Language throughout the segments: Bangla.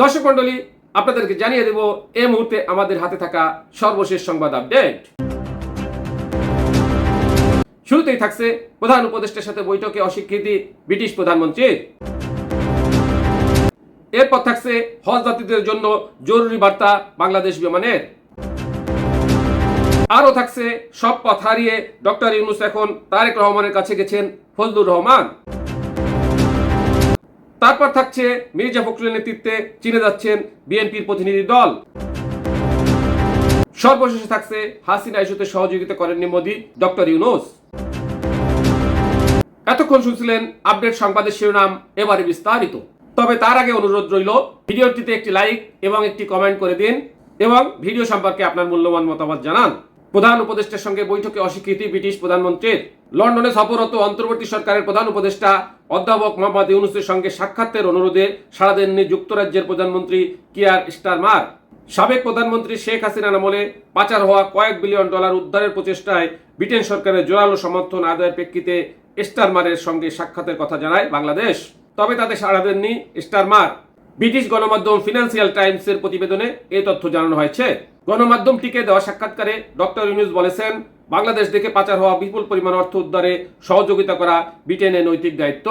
দর্শক মণ্ডলী, আপনাদেরকে জানিয়ে দেব এই মুহূর্তে আমাদের হাতে থাকা সর্বশেষ সংবাদ আপডেট। শুরুতেই থাকছে প্রধান উপদেষ্টার সাথে বৈঠকে অস্বীকৃতি ব্রিটিশ প্রধানমন্ত্রীর। এরপর থাকছে হজ যাত্রীদের জন্য জরুরি বার্তা বাংলাদেশ বিমানের। আরও থাকছে সব পথ হারিয়ে ডক্টর ইউনূস এখন তারেক রহমানের কাছে গেছেন ফজলুর রহমান। তারপর থাকছে মির্জা ফখরুলের নেতৃত্বে চীনে যাচ্ছেন বিএনপির প্রতিনিধি দল। সর্বশেষে থাকছে হাসিনা ইস্যুতে সহযোগিতা করেননি মোদি, ডক্টর ইউনূস। এতক্ষণ শুনছিলেন আপডেট সংবাদের শিরোনাম, এবারে বিস্তারিত। তবে তার আগে অনুরোধ রইল, ভিডিওটিতে একটি লাইক এবং একটি কমেন্ট করে দিন এবং ভিডিও সম্পর্কে আপনার মূল্যবান মতামত জানান। প্রধান উপদেষ্টার সঙ্গে বৈঠকে অস্বীকৃতি ব্রিটিশ প্রধানমন্ত্রীর। লন্ডনে সফররত অন্তর্বর্তী সরকারের প্রধান উপদেষ্টা অধ্যাপক মোহাম্মদ ইউনূসের সঙ্গে সাক্ষাতের অনুরোধে সাড়া দেননি যুক্তরাজ্যের প্রধানমন্ত্রী কিয়ার স্টারমার। সাবেক প্রধানমন্ত্রী শেখ হাসিনার আমলে পাচার হওয়া কয়েক বিলিয়ন ডলার উদ্ধারের প্রচেষ্টায় ব্রিটেন সরকারের জোরালো সমর্থন আদায়ের প্রেক্ষিতে স্টারমারের সঙ্গে সাক্ষাতের কথা জানায় বাংলাদেশ। তবে তাতে সাড়া দেননি স্টারমার। ব্রিটিশ গণমাধ্যম ফিনান্সিয়াল টাইমসের প্রতিবেদনে এই তথ্য জানানো হয়েছে। গণমাধ্যমটিকে দেওয়া সাক্ষাৎকারে ডক্টর ইউনূস বলেছেন, বাংলাদেশ থেকে পাচার হওয়া বিপুল পরিমাণ অর্থ উদ্ধারে সহযোগিতা করা ব্রিটেনের নৈতিক দায়িত্ব।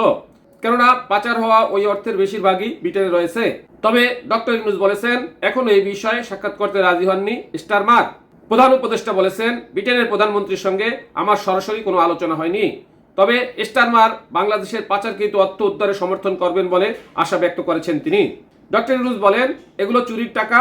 কেননা পাচার হওয়া ওই অর্থের বেশিরভাগই ব্রিটেনে রয়েছে। তবে ডক্টর ইউনূস বলেছেন, এখনো এই বিষয়ে সাক্ষাৎ করতে রাজি হননি স্টারমার। প্রধান উপদেষ্টা বলেছেন, ব্রিটেনের প্রধানমন্ত্রীর সঙ্গে আমার সরাসরি কোনো আলোচনা হয়নি। তবে স্টারমার বাংলাদেশের পাচারকৃত অর্থ উদ্ধারে সমর্থন করবেন বলে আশা ব্যক্ত করেছেন তিনি। ডক্টর ইউনূস বলেন, এগুলো চুরির টাকা।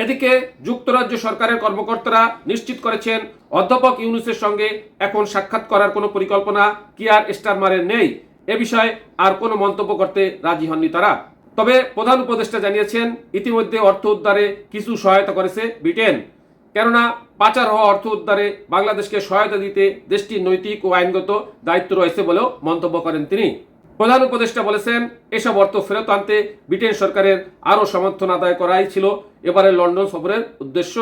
এদিকে যুক্তরাজ্য সরকারের কর্মকর্তারা নিশ্চিত করেছেন, অধ্যাপক ইউনূসের সঙ্গে এখন সাক্ষাৎ করার কোনো পরিকল্পনা কিয়ার স্টারমারের নেই। এ বিষয়ে আর কোনো মন্তব্য করতে রাজি হননি তারা। তবে প্রধান উপদেষ্টা জানিয়েছেন, ইতিমধ্যে অর্থ উদ্ধারে কিছু সহায়তা করেছে ব্রিটেন। কেননা পাচার হওয়া অর্থ উদ্ধারে বাংলাদেশকে সহায়তা দিতে দেশটির নৈতিক ও আইনগত দায়িত্ব রয়েছে বলেও মন্তব্য করেন তিনি। প্রধান উপদেষ্টা বলেছেন, এসব অর্থ ফেরত আনতে ব্রিটেন সরকারের আরও সমর্থন আদায় করাই ছিল এবারের লন্ডন সফরের উদ্দেশ্য।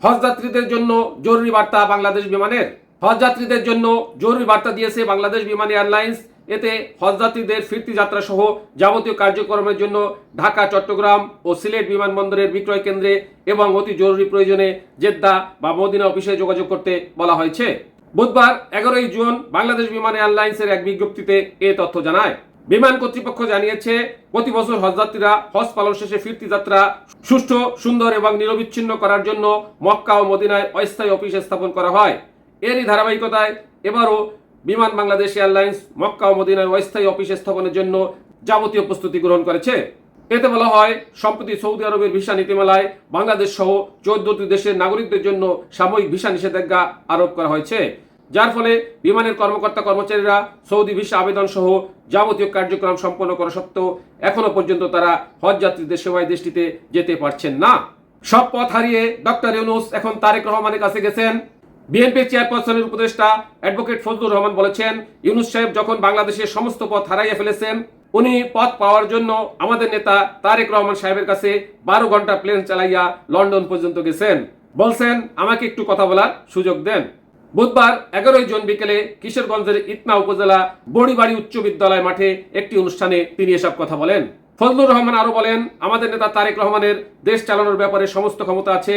হজ যাত্রীদের জন্য জরুরি বার্তা বাংলাদেশ বিমানের। হজ যাত্রীদের জন্য জরুরি বার্তা দিয়েছে বাংলাদেশ বিমান এয়ারলাইন্স। এতে হজ যাত্রীদের ফিরতি যাত্রা সহ যাবতীয় কার্যক্রমের জন্য ঢাকা, চট্টগ্রাম ও সিলেট বিমানবন্দরের বিক্রয় কেন্দ্রে এবং অতি জরুরি প্রয়োজনে জেদ্দা বা মদিনা অফিসে যোগাযোগ করতে বলা হয়েছে। বুধবার 11 জুন বাংলাদেশ বিমান এয়ারলাইন্সের এক বিজ্ঞপ্তিতে এ তথ্য জানায়। বিমান কর্তৃপক্ষ জানিয়েছে, প্রতি বছর হজযাত্রীরা হজ পালন শেষে ফিরতি যাত্রা সুষ্ঠু, সুন্দর এবং নিরবিচ্ছিন্ন করার জন্য মক্কা ও মদিনায় অস্থায়ী অফিস স্থাপন করা হয়। এরই ধারাবাহিকতায় এবারও বিমান বাংলাদেশ এয়ারলাইন্স মক্কা ও মদিনায় অস্থায়ী অফিস স্থাপনের জন্য যাবতীয় প্রস্তুতি গ্রহণ করেছে। এতে বলা হয়, সম্প্রতি সৌদি আরবের ভিসা নীতিমালায় বাংলাদেশ সহ 14টি দেশের নাগরিকদের জন্য সাময়িক ভিসা নিষেধাজ্ঞা আরোপ করা হয়েছে, যার ফলে বিমানের কর্মকর্তা কর্মচারীরা সৌদি ভিসা আবেদন সহ যাবতীয় কার্যক্রম সম্পন্ন করা সত্ত্বেও এখনো পর্যন্ত তারা হজ যাত্রীদের সেবায় দেশটিতে যেতে পারছেন না। সব পথ হারিয়ে ডক্টর ইউনূস এখন তারেক রহমানের কাছে গেছেন। বিএনপির চেয়ারপারসনের উপদেষ্টা অ্যাডভোকেট ফজলুর রহমান বলেছেন, ইউনূস সাহেব যখন বাংলাদেশের সমস্ত পথ হারাইয়া ফেলেছেন, উনি পথ পাওয়ার জন্য আমাদের নেতা তারেক রহমান সাহেবের কাছে 12 ঘন্টা প্লেন চালাইয়া লন্ডন পর্যন্ত গেছেন। বলছেন, আমাকে একটু কথা বলার সুযোগ দেন। বুধবার 11 জুন বিকেলে কিশোরগঞ্জের ইতনা উপজেলা বড়িবাড়ি উচ্চ বিদ্যালয় মাঠে একটি অনুষ্ঠানে তিনি এসব কথা বলেন। ফজলুর রহমান আরো বলেন, আমাদের নেতা তারেক রহমানের দেশ চালানোর ব্যাপারে সমস্ত ক্ষমতা আছে।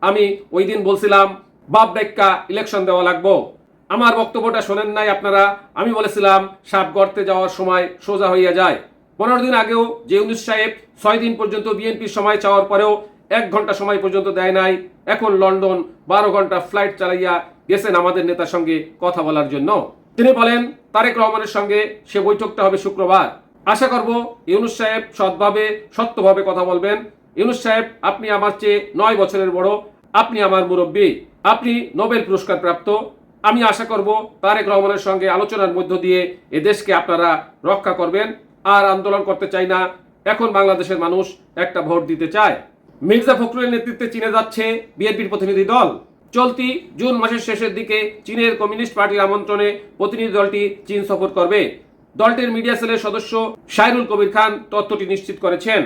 আমি ওই দিন বলছিলাম, বাপ ডাক্কা ইলেকশন দেওয়া লাগবো। আমার বক্তব্যটা শোনেন নাই আপনারা। আমি বলেছিলাম, সাপ গর্তে যাওয়ার সময় সোজা হইয়া যায়। 15 দিন আগেও যে ইউনূস সাহেব 6 দিন পর্যন্ত বিএনপির সময় চাওয়ার পরেও 1 ঘন্টা সময় পর্যন্ত দেয় নাই, এখন লন্ডন 12 ঘন্টা ফ্লাইট চালাইয়া গেছেন আমাদের নেতার সঙ্গে কথা বলার জন্য। তিনি বলেন, তারেক রহমানের সঙ্গে সে বৈঠকটা হবে শুক্রবার। আশা করব ইউনূস সাহেব সৎভাবে সত্যভাবে কথা বলবেন। ইউনূস সাহেব, আপনি আমার চেয়ে 9 বছরের বড়, আপনি আমার মুরব্বী, আপনি নোবেল পুরস্কার প্রাপ্ত। আমি আশা করব তারেক রহমানের সঙ্গে আলোচনার মধ্য দিয়ে এ দেশকে আপনারা রক্ষা করবেন। আর আন্দোলন করতে চাই না, এখন বাংলাদেশের মানুষ একটা ভোট দিতে চায়। মির্জা ফখরুলের নেতৃত্বে চীনে যাচ্ছে বিএনপির প্রতিনিধি দল। চলতি জুন মাসের শেষের দিকে চীনের কমিউনিস্ট পার্টির আমন্ত্রণে প্রতিনিধি দলটি চীন সফর করবে। দলটির মিডিয়া সেলের সদস্য শায়রুল কবির খান তথ্যটি নিশ্চিত করেছেন।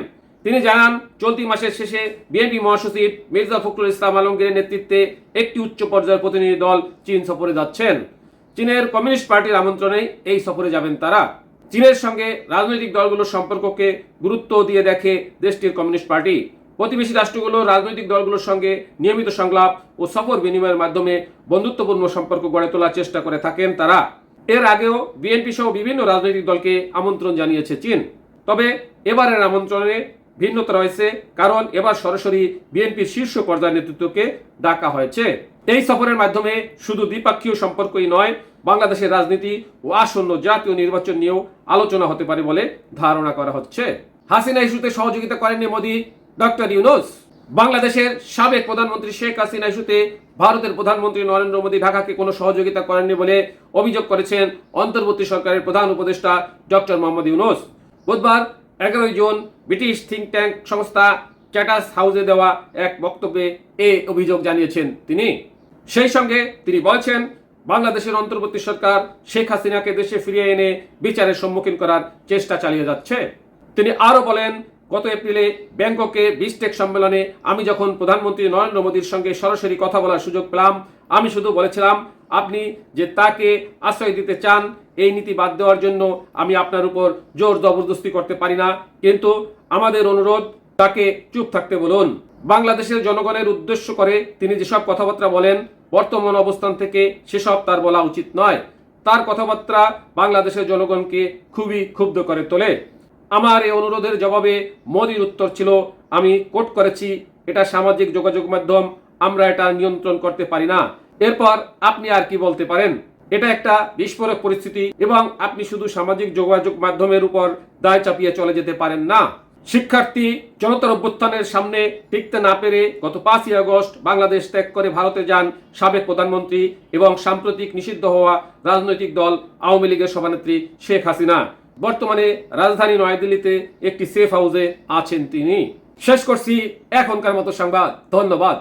তিনি জানান, চলতি মাসের শেষে বিএনপি মহাসচিব মির্জা ফখরুল ইসলাম আলমগীরের নেতৃত্বে একটি উচ্চ পর্যায়ের প্রতিনিধি দল চীন সফরে যাচ্ছেন। চীনের কমিউনিস্ট পার্টির আমন্ত্রণেই এই সফরে যাবেন তারা। চীনের সঙ্গে রাজনৈতিক দলগুলোর সম্পর্ককে গুরুত্ব দিয়ে দেখে দেশটির কমিউনিস্ট পার্টি। প্রতিবেশী রাষ্ট্রগুলোর রাজনৈতিক দলগুলোর সঙ্গে নিয়মিত সংলাপ ও সফর বিনিময়ের মাধ্যমে বন্ধুত্বপূর্ণ সম্পর্ক গড়ে তোলার চেষ্টা করে থাকেন তারা। এর আগেও বিএনপি সহ বিভিন্ন রাজনৈতিক দলকে আমন্ত্রণ জানিয়েছে চীন। তবে এবারের আমন্ত্রণে ভিন্নতা রয়েছে, কারণ এবার সরাসরি বিএনপির শীর্ষ পর্যায়ের নেতৃত্বকে ডাকা হয়েছে। এই সফরের মাধ্যমে শুধু দ্বিপাক্ষীয় সম্পর্কই নয়, বাংলাদেশের রাজনীতি ও আসন্ন জাতীয় নির্বাচন নিয়েও আলোচনা হতে পারে বলে ধারণা করা হচ্ছে। হাসিনা ইস্যুতে সহযোগিতা করেননি মোদি, ডক্টর ইউনূস। বাংলাদেশের সাবেক প্রধানমন্ত্রী শেখ হাসিনা ইস্যুতে ভারতের প্রধানমন্ত্রী নরেন্দ্র মোদী ঢাকাকে কোনো সহযোগিতা করেননি বলে অভিযোগ করেছেন অন্তর্বর্তী সরকারের প্রধান উপদেষ্টা ডক্টর মোহাম্মদ ইউনূস। বুধবার 11 জুন ব্রিটিশ থিঙ্ক ট্যাঙ্ক সংস্থা চ্যাটার্স হাউসে দেওয়া এক বক্তব্যে এই অভিযোগ জানিয়েছেন তিনি। সেই সঙ্গে তিনি বলছেন, বাংলাদেশের অন্তর্বর্তী সরকার শেখ হাসিনাকে দেশে ফিরিয়ে এনে বিচারের সম্মুখীন করার চেষ্টা চালিয়ে যাচ্ছে। তিনি আরও বলেন, গত এপ্রিলে ব্যাংককে বিশটেক সম্মেলনে আমি যখন প্রধানমন্ত্রী নরেন্দ্র মোদীর সঙ্গে সরাসরি কথা বলার সুযোগ পেলাম, আমি শুধু বলেছিলাম, আপনি যে তাকে আশ্রয় দিতে চান এই নীতি বাদ দেওয়ার জন্য আমি আপনার উপর জোর জবরদস্তি করতে পারি না, কিন্তু আমাদের অনুরোধ তাকে চুপ থাকতে বলুন। বাংলাদেশের জনগণের উদ্দেশ্য করে তিনি যেসব কথাবার্তা বলেন, বর্তমান অবস্থান থেকে সেসব তার বলা উচিত নয়। তার কথাবার্তা বাংলাদেশের জনগণকে খুবই ক্ষুব্ধ করে তোলে। আমার এই অনুরোধের জবাবে মোদির উত্তর ছিল, আমি কোট করেছি, এটা সামাজিক যোগাযোগ মাধ্যম, আমরা এটা নিয়ন্ত্রণ করতে পারি না। এরপর আপনি আর কি বলতে পারেন? এটা একটা বিস্ফোরক পরিস্থিতি এবং আপনি শুধু সামাজিক যোগাযোগ মাধ্যমের উপর দায় চাপিয়ে চলে যেতে পারেন না। শিক্ষার্থী জনতার অভ্যুত্থানের সামনে টিকতে না পেরে গত 5ই আগস্ট বাংলাদেশ ত্যাগ করে ভারতে যান সাবেক প্রধানমন্ত্রী এবং সাম্প্রতিক নিষিদ্ধ হওয়া রাজনৈতিক দল আওয়ামী লীগের সভানেত্রী শেখ হাসিনা। বর্তমানে রাজধানী নয়াদিল্লিতে একটি সেফ হাউসে আছেন তিনি। শেষ করছি এখনকার মতো সংবাদ। ধন্যবাদ।